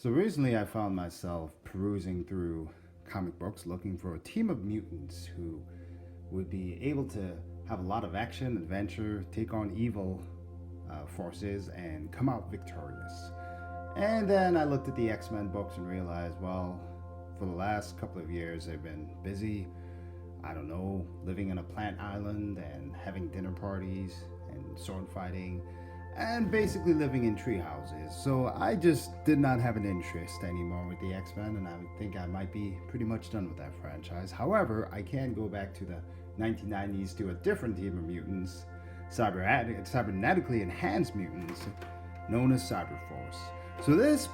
So recently I found myself perusing through comic books looking for a team of mutants who would be able to have a lot of action, adventure, take on evil forces, and come out victorious. And then I looked at the X-Men books and realized, well, for the last couple of years they've been busy, I don't know, living on a plant island and having dinner parties and sword fighting and basically living in tree houses. So I just did not have an interest anymore with the X-Men, and I think I might be pretty much done with that franchise. However, I can go back to the 1990s to a different team of mutants, cybernetically enhanced mutants, known as Cyberforce. So this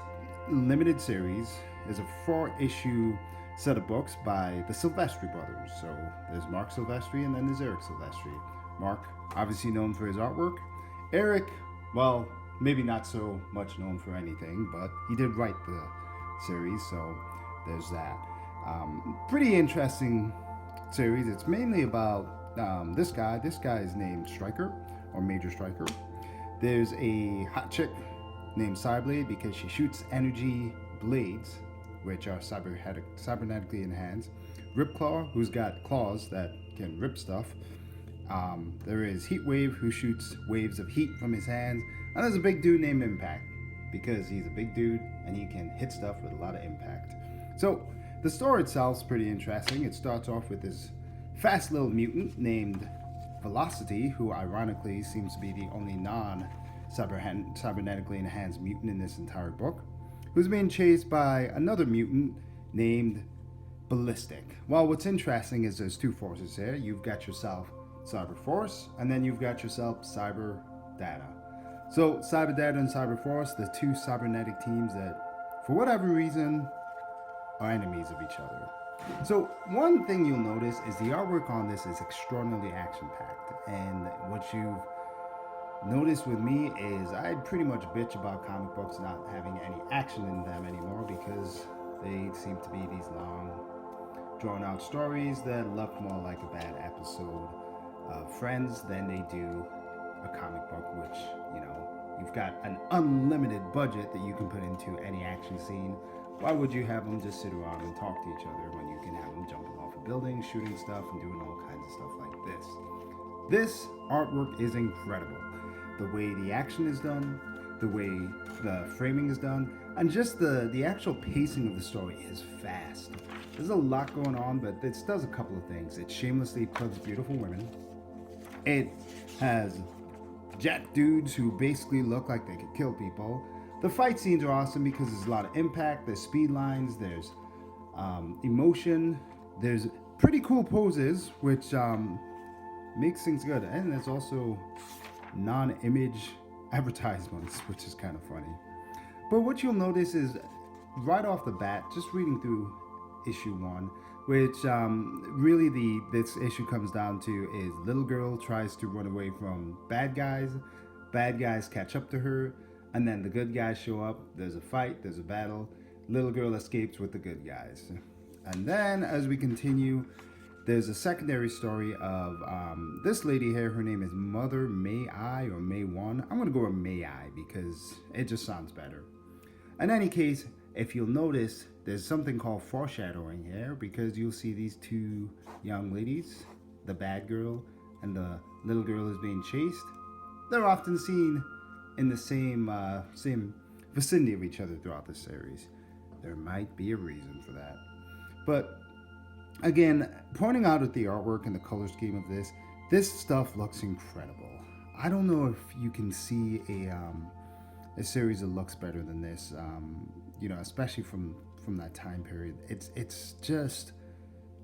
limited series is a four-issue set of books by the Silvestri brothers. So there's Marc Silvestri and then there's Eric Silvestri. Marc, obviously known for his artwork. Eric, well, maybe not so much known for anything, but he did write the series, so there's that. Pretty interesting series. It's mainly about this guy. This guy is named Striker, or Major Striker. There's a hot chick named Cyblade because she shoots energy blades, which are cybernetically enhanced. Ripclaw, who's got claws that can rip stuff. There is Heatwave, who shoots waves of heat from his hands. And there's a big dude named Impact, because he's a big dude and he can hit stuff with a lot of impact. So the story itself is pretty interesting. It starts off with this fast little mutant named Velocity, who ironically seems to be the only non-cybernetically enhanced mutant in this entire book, who's being chased by another mutant named Ballistic. Well, what's interesting is there's two forces here. You've got yourself Cyberforce, and then you've got yourself Cyber Data. So Cyber Data and Cyberforce, the two cybernetic teams that, for whatever reason, are enemies of each other. So one thing you'll notice is the artwork on this is extraordinarily action-packed, and what you've noticed with me is I pretty much bitch about comic books not having any action in them anymore because they seem to be these long, drawn-out stories that look more like a bad episode of Friends than they do a comic book, which, you know, you've got an unlimited budget that you can put into any action scene. Why would you have them just sit around and talk to each other when you can have them jumping off of buildings, shooting stuff, and doing all kinds of stuff like this? This artwork is incredible. The way the action is done, the way the framing is done, and just the actual pacing of the story is fast. There's a lot going on, but this does a couple of things. It shamelessly plugs beautiful women. It has jack dudes who basically look like they could kill people. The fight scenes are awesome because there's a lot of impact, there's speed lines, there's emotion, there's pretty cool poses, which makes things good. And there's also non-image advertisements, which is kind of funny. But what you'll notice is right off the bat, just reading through issue 1, which really this issue comes down to is little girl tries to run away from bad guys catch up to her, and then the good guys show up, there's a fight, there's a battle, little girl escapes with the good guys. And then as we continue, there's a secondary story of this lady here. Her name is Mother May I or May 1. I'm going to go with May I because it just sounds better. In any case, if you'll notice, there's something called foreshadowing here because you'll see these two young ladies, the bad girl and the little girl is being chased. They're often seen in the same vicinity of each other throughout the series. There might be a reason for that. But again, pointing out at the artwork and the color scheme of this stuff looks incredible. I don't know if you can see a series that looks better than this, you know, especially from that time period. It's just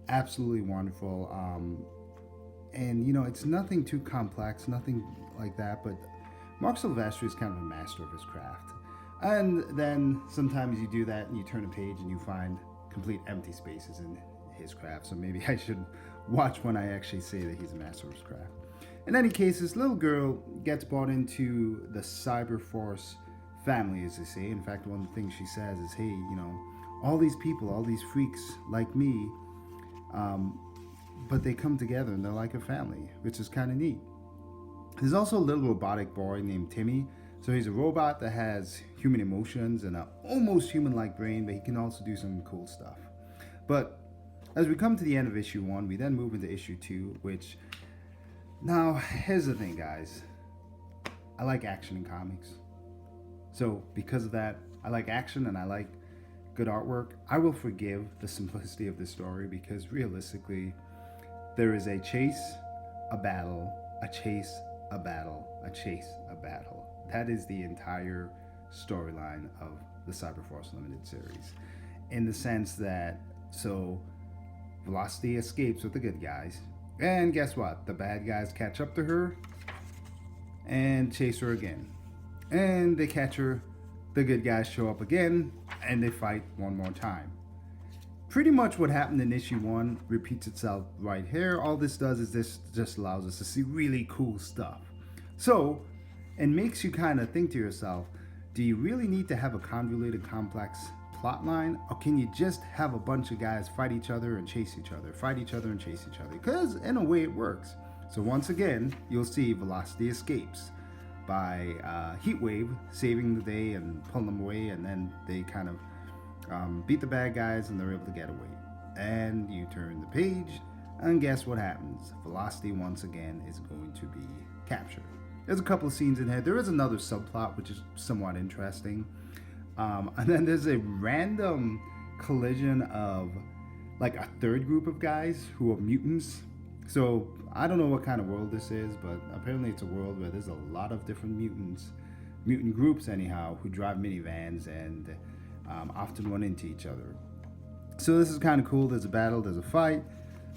absolutely wonderful. And you know, it's nothing too complex, nothing like that, but Marc Silvestri is kind of a master of his craft. And then sometimes you do that and you turn a page and you find complete empty spaces in his craft. So maybe I should watch when I actually say that he's a master of his craft. In any case, this little girl gets brought into the Cyberforce family, as they say. In fact, one of the things she says is, hey, you know, all these people, all these freaks like me, but they come together and they're like a family, which is kind of neat. There's also a little robotic boy named Timmy. So he's a robot that has human emotions and an almost human-like brain, but he can also do some cool stuff. But as we come to the end of issue 1, we then move into issue 2, which, now, here's the thing, guys. I like action in comics. So because of that, I like action and I like good artwork. I will forgive the simplicity of this story because realistically, there is a chase, a battle, a chase, a battle, a chase, a battle. That is the entire storyline of the Cyberforce Limited series. In the sense that, so Velocity escapes with the good guys, and guess what? The bad guys catch up to her and chase her again. And they catch her, the good guys show up again, and they fight one more time. Pretty much what happened in issue 1 repeats itself right here. All this does is this just allows us to see really cool stuff. So, it makes you kind of think to yourself, do you really need to have a convoluted, complex plot line, or can you just have a bunch of guys fight each other and chase each other, fight each other and chase each other? Because in a way it works. So once again, you'll see Velocity escapes by Heatwave saving the day and pulling them away, and then they kind of beat the bad guys and they're able to get away. And you turn the page, and guess what happens? Velocity once again is going to be captured. There's a couple of scenes in here. There is another subplot which is somewhat interesting. And then there's a random collision of like a third group of guys who are mutants. So I don't know what kind of world this is, but apparently it's a world where there's a lot of different mutant groups anyhow, who drive minivans and often run into each other. So this is kind of cool. There's a battle, there's a fight,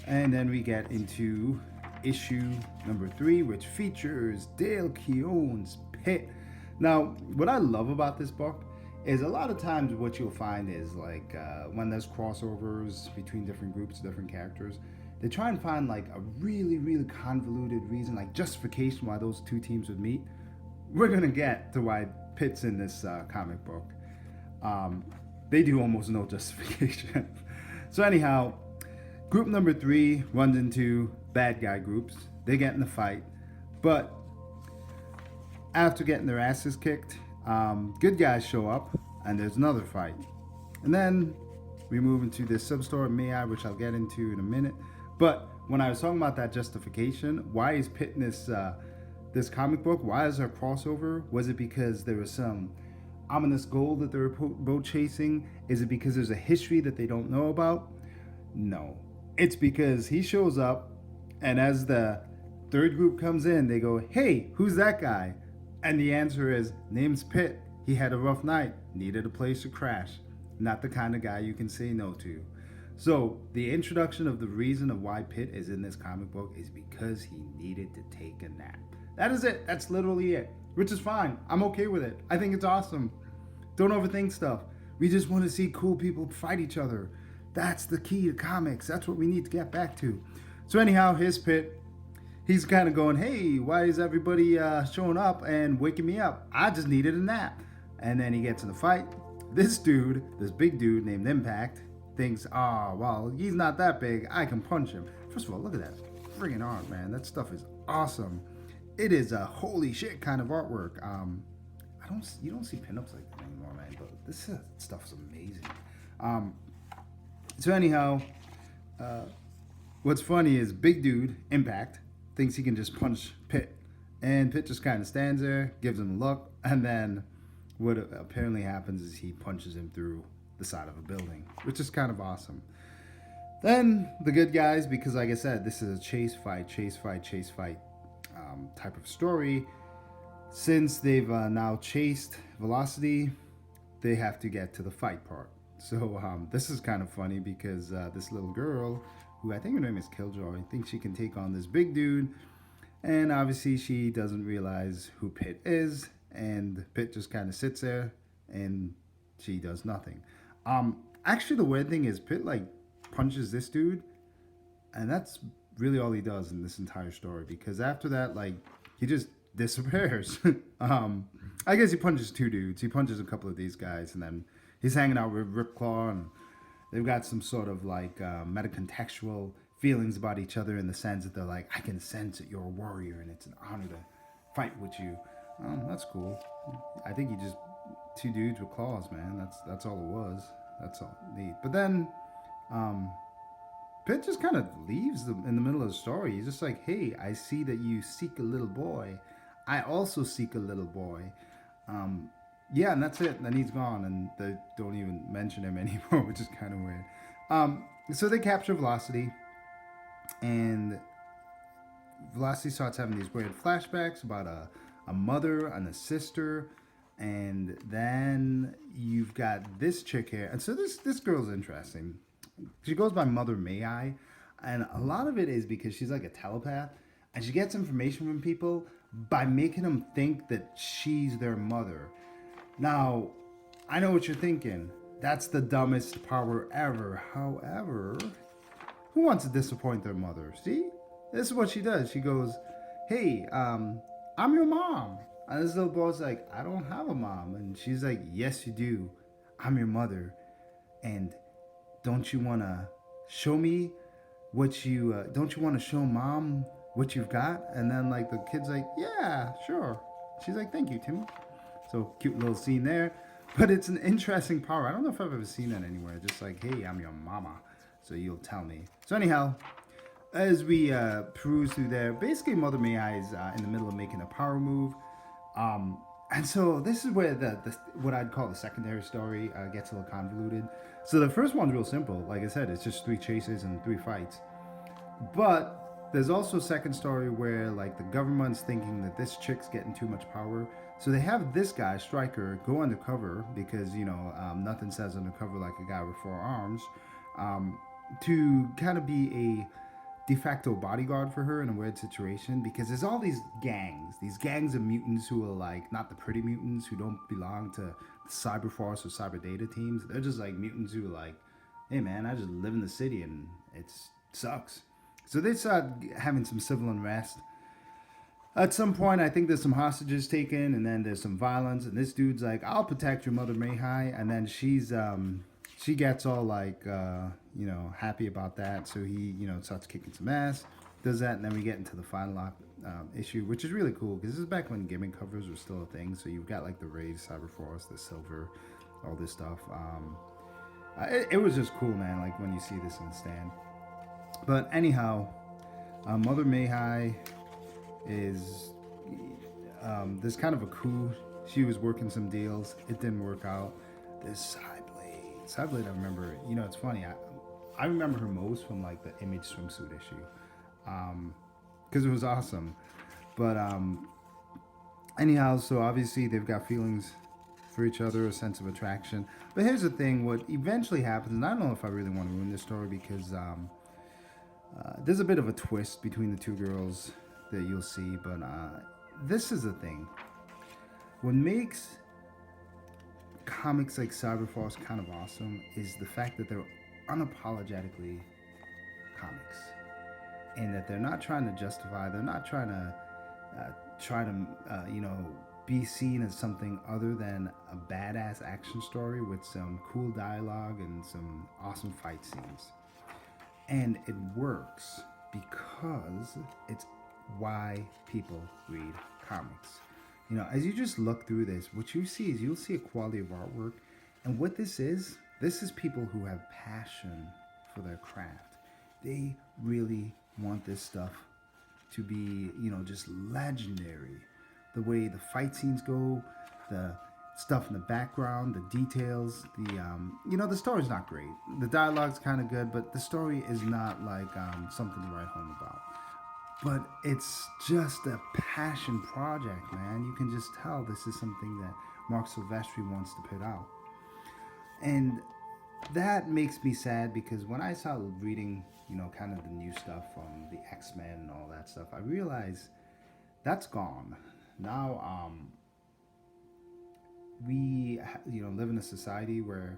and then we get into issue number 3, which features Dale Keown's Pit. Now, what I love about this book is a lot of times what you'll find is like when there's crossovers between different groups, different characters, they try and find like a really, really convoluted reason, like justification why those two teams would meet. We're gonna get to why Pitt's in this comic book. They do almost no justification. So anyhow, group number 3 runs into bad guy groups. They get in the fight, but after getting their asses kicked, good guys show up and there's another fight. And then we move into this sub-story, May I, which I'll get into in a minute. But when I was talking about that justification, why is Pitt in this comic book? Why is there a crossover? Was it because there was some ominous goal that they were both chasing? Is it because there's a history that they don't know about? No. It's because he shows up, and as the third group comes in, they go, hey, who's that guy? And the answer is, name's Pitt. He had a rough night, needed a place to crash. Not the kind of guy you can say no to. So the introduction of the reason of why Pitt is in this comic book is because he needed to take a nap. That is it. That's literally it. Which is fine. I'm okay with it. I think it's awesome. Don't overthink stuff. We just want to see cool people fight each other. That's the key to comics. That's what we need to get back to. So anyhow, here's Pitt. He's kind of going, hey, why is everybody showing up and waking me up? I just needed a nap. And then he gets in a fight. This dude, this big dude named Impact, thinks, oh, well, he's not that big. I can punch him. First of all, look at that friggin' art, man. That stuff is awesome. It is a holy shit kind of artwork. You don't see pinups like that anymore, man. But this stuff is amazing. So anyhow, what's funny is big dude, Impact, thinks he can just punch Pitt. And Pitt just kind of stands there, gives him a look, and then what apparently happens is he punches him through the side of a building, which is kind of awesome. Then the good guys, because like I said, this is a chase fight type of story. Since they've now chased Velocity, they have to get to the fight part. So this is kind of funny because this little girl, who I think her name is Killjoy, thinks she can take on this big dude, and obviously she doesn't realize who Pitt is, and Pitt just kind of sits there and she does nothing. Actually, the weird thing is Pitt like punches this dude, and that's really all he does in this entire story, because after that, like, he just disappears. I guess he punches two dudes. He punches a couple of these guys, and then he's hanging out with Ripclaw, and they've got some sort of like metacontextual feelings about each other, in the sense that they're like, I can sense that you're a warrior and it's an honor to fight with you. That's cool. I think he just two dudes with claws, man. That's all it was. That's all neat. But then um, Pitt just kind of leaves in the middle of the story. He's just like, "Hey, I see that you seek a little boy. I also seek a little boy." Um, yeah, and that's it. Then he's gone, and they don't even mention him anymore, which is kind of weird. So they capture Velocity, and Velocity starts having these weird flashbacks about a mother and a sister, and then you've got this chick here, and so this girl's interesting. She goes by Mother May I, and a lot of it is because she's like a telepath, and she gets information from people by making them think that she's their mother. Now, I know what you're thinking. That's the dumbest power ever. However, who wants to disappoint their mother? See? This is what she does. She goes, "Hey, I'm your mom." And this little boy's like, "I don't have a mom." And she's like, "Yes, you do. I'm your mother. And don't you want to show me what you, don't you want to show mom what you've got?" And then, like, the kid's like, "Yeah, sure." She's like, "Thank you, Timmy." So, cute little scene there. But it's an interesting power. I don't know if I've ever seen that anywhere. Just like, "Hey, I'm your mama, so you'll tell me." So anyhow, as we peruse through there, basically Mother May I is in the middle of making a power move. And so this is where the what I'd call the secondary story gets a little convoluted. So the first one's real simple. Like I said, it's just 3 chases and 3 fights. But there's also a second story where like the government's thinking that this chick's getting too much power. So they have this guy, Stryker, go undercover because, nothing says undercover like a guy with 4 arms, to kind of be a de facto bodyguard for her in a weird situation because there's all these gangs of mutants who are like not the pretty mutants who don't belong to the Cyberforce or Cyber Data teams. They're just like mutants who are like, "Hey man, I just live in the city and it sucks." So they start having some civil unrest. At some point, I think there's some hostages taken, and then there's some violence. And this dude's like, "I'll protect your mother, Mayhai," and then she gets all like, happy about that. So he, starts kicking some ass, does that, and then we get into the final issue, which is really cool because this is back when gimmick covers were still a thing. So you've got like the Rays, Cyberforce, the Silver, all this stuff. It was just cool, man. Like when you see this on the stand. But anyhow, Mother Mayhai is there's kind of a coup. She was working some deals. It didn't work out. This Cyblade, I remember. It's funny. I remember her most from like the Image swimsuit issue, because it was awesome. But anyhow, so obviously they've got feelings for each other, a sense of attraction. But here's the thing: what eventually happens, and I don't know if I really want to ruin this story because there's a bit of a twist between the 2 girls that you'll see, but this is the thing. What makes comics like Cyberforce kind of awesome is the fact that they're unapologetically comics, and that they're not trying to justify. They're not trying to be seen as something other than a badass action story with some cool dialogue and some awesome fight scenes. And it works because it's why people read comics. As you just look through this, what you see is you'll see a quality of artwork. And what this is people who have passion for their craft. They really want this stuff to be, just legendary. The way the fight scenes go, the stuff in the background, the details, the story's not great. The dialogue's kind of good, but the story is not like something to write home about. But it's just a passion project, man. You can just tell this is something that Marc Silvestri wants to put out. And that makes me sad because when I started reading, kind of the new stuff from the X-Men and all that stuff, I realized that's gone. Now, we, live in a society where,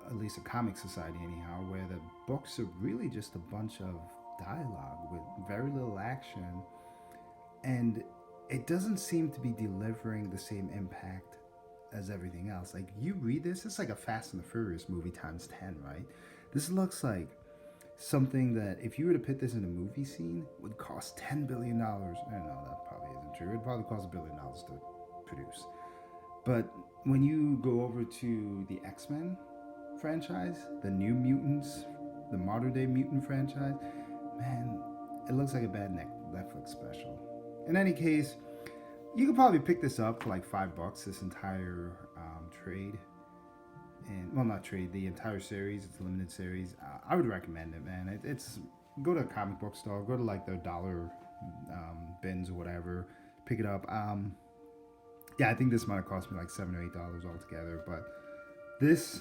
at least a comic society anyhow, where the books are really just a bunch of dialogue with very little action, and it doesn't seem to be delivering the same impact as everything else. Like you read this, it's like a Fast and the Furious movie times 10, right? This looks like something that if you were to put this in a movie scene would cost $10 billion. No, that probably isn't true. It'd probably cost $1 billion to produce. But when you go over to the X-Men franchise, the New Mutants, the modern day mutant franchise, man, it looks like a bad Netflix special. In any case, you could probably pick this up for like $5. This entire trade, and well, not trade, the entire series. It's a limited series. I would recommend it, man. It's go to a comic book store, go to like their dollar bins or whatever, pick it up. Yeah, I think this might have cost me like $7 or $8 altogether, but this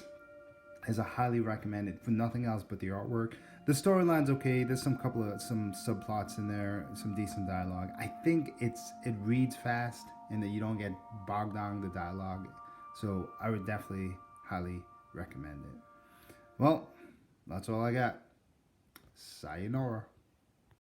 is a highly recommended for nothing else but the artwork. The storyline's okay. There's some subplots in there, some decent dialogue. I think it reads fast and that you don't get bogged down in the dialogue. So I would definitely highly recommend it. Well, that's all I got. Sayonara.